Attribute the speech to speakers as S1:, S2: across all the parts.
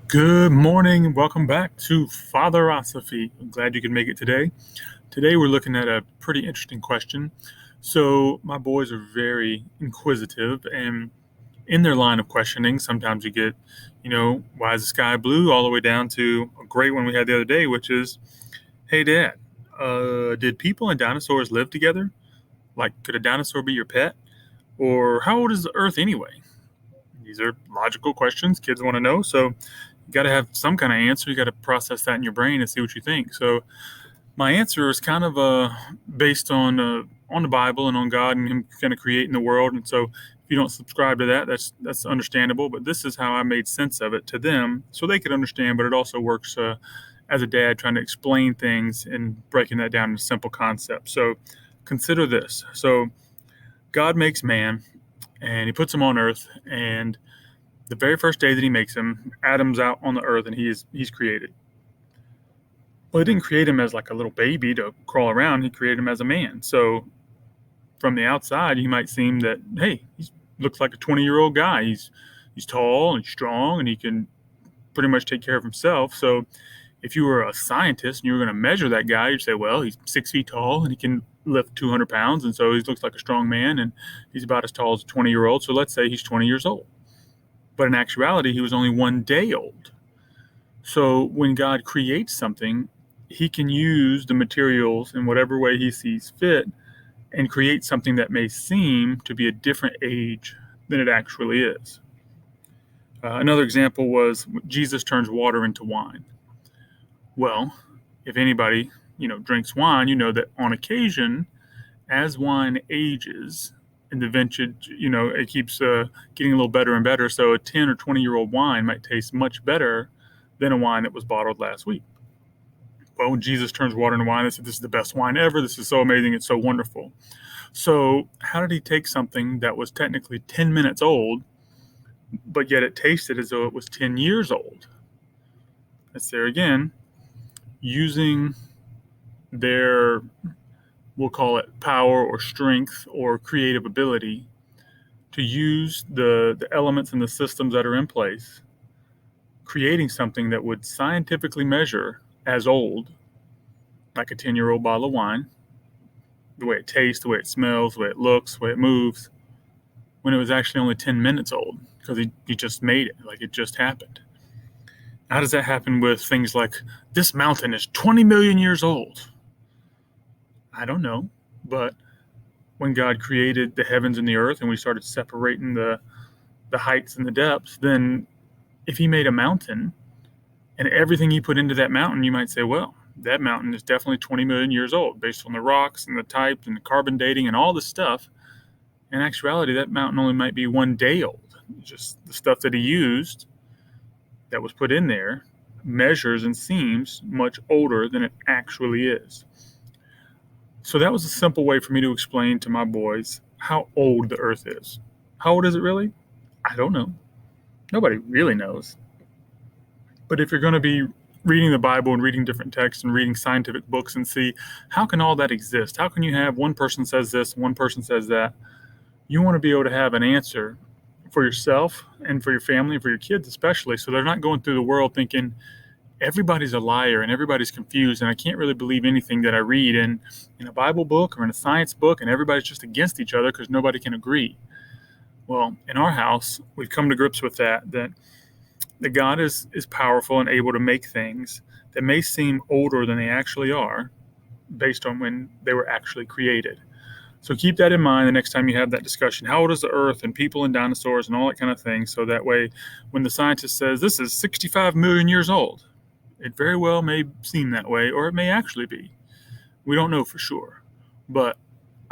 S1: Good morning and welcome back to Fatherosophy. I'm glad you could make it today. Today we're looking at a pretty interesting question. So my boys are very inquisitive, and in their line of questioning, sometimes you get, why is the sky blue, all the way down to a great one we had the other day, which is, hey Dad, did people and dinosaurs live together? Like, could a dinosaur be your pet? Or how old is the Earth anyway? These are logical questions kids want to know. So you got to have some kind of answer. You got to process that in your brain and see what you think. So my answer is kind of based on the Bible and on God and Him kind of creating the world. And so if you don't subscribe to that, that's understandable. But this is how I made sense of it to them, so they could understand. But it also works as a dad trying to explain things and breaking that down into simple concepts. So consider this. So God makes man, and He puts him on earth, and the very first day that He makes him, Adam's out on the earth and he's created. Well, He didn't create him as like a little baby to crawl around. He created him as a man. So from the outside, you might seem that, hey, he looks like a 20-year-old guy. He's tall and strong, and he can pretty much take care of himself. So if you were a scientist and you were going to measure that guy, you'd say, well, he's 6 feet tall and he can lift 200 pounds. And so he looks like a strong man, and he's about as tall as a 20-year-old. So let's say he's 20 years old. But in actuality, he was only 1 day old. So when God creates something, He can use the materials in whatever way He sees fit and create something that may seem to be a different age than it actually is. Another example was Jesus turns water into wine. Well, if anybody, drinks wine, you know that on occasion, as wine ages and the vintage, it keeps getting a little better and better. So a 10 or 20-year-old wine might taste much better than a wine that was bottled last week. Well, when Jesus turns water into wine, they said, this is the best wine ever. This is so amazing. It's so wonderful. So how did He take something that was technically 10 minutes old, but yet it tasted as though it was 10 years old? That's there again, using their, we'll call it power or strength or creative ability, to use the elements and the systems that are in place, creating something that would scientifically measure as old, like a 10-year-old bottle of wine, the way it tastes, the way it smells, the way it looks, the way it moves, when it was actually only 10 minutes old, because he just made it, like it just happened. How does that happen with things like, this mountain is 20 million years old? I don't know, but when God created the heavens and the earth and we started separating the heights and the depths, then if He made a mountain and everything He put into that mountain, you might say, well, that mountain is definitely 20 million years old based on the rocks and the type and the carbon dating and all this stuff. In actuality, that mountain only might be 1 day old. Just the stuff that He used that was put in there measures and seems much older than it actually is. So that was a simple way for me to explain to my boys how old the earth is. How old is it really? I don't know. Nobody really knows. But if you're going to be reading the Bible and reading different texts and reading scientific books and see, how can all that exist? How can you have one person says this, one person says that? You want to be able to have an answer for yourself and for your family and for your kids especially, so they're not going through the world thinking everybody's a liar and everybody's confused and I can't really believe anything that I read in a Bible book or in a science book, and everybody's just against each other because nobody can agree. Well, in our house, we've come to grips with that God is powerful and able to make things that may seem older than they actually are based on when they were actually created. So keep that in mind the next time you have that discussion. How old is the earth and people and dinosaurs and all that kind of thing? So that way, when the scientist says this is 65 million years old, it very well may seem that way, or it may actually be. We don't know for sure. But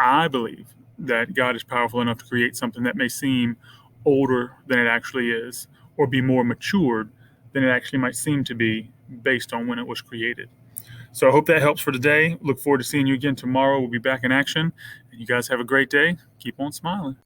S1: I believe that God is powerful enough to create something that may seem older than it actually is, or be more matured than it actually might seem to be based on when it was created. So I hope that helps for today. Look forward to seeing you again tomorrow. We'll be back in action. And you guys have a great day. Keep on smiling.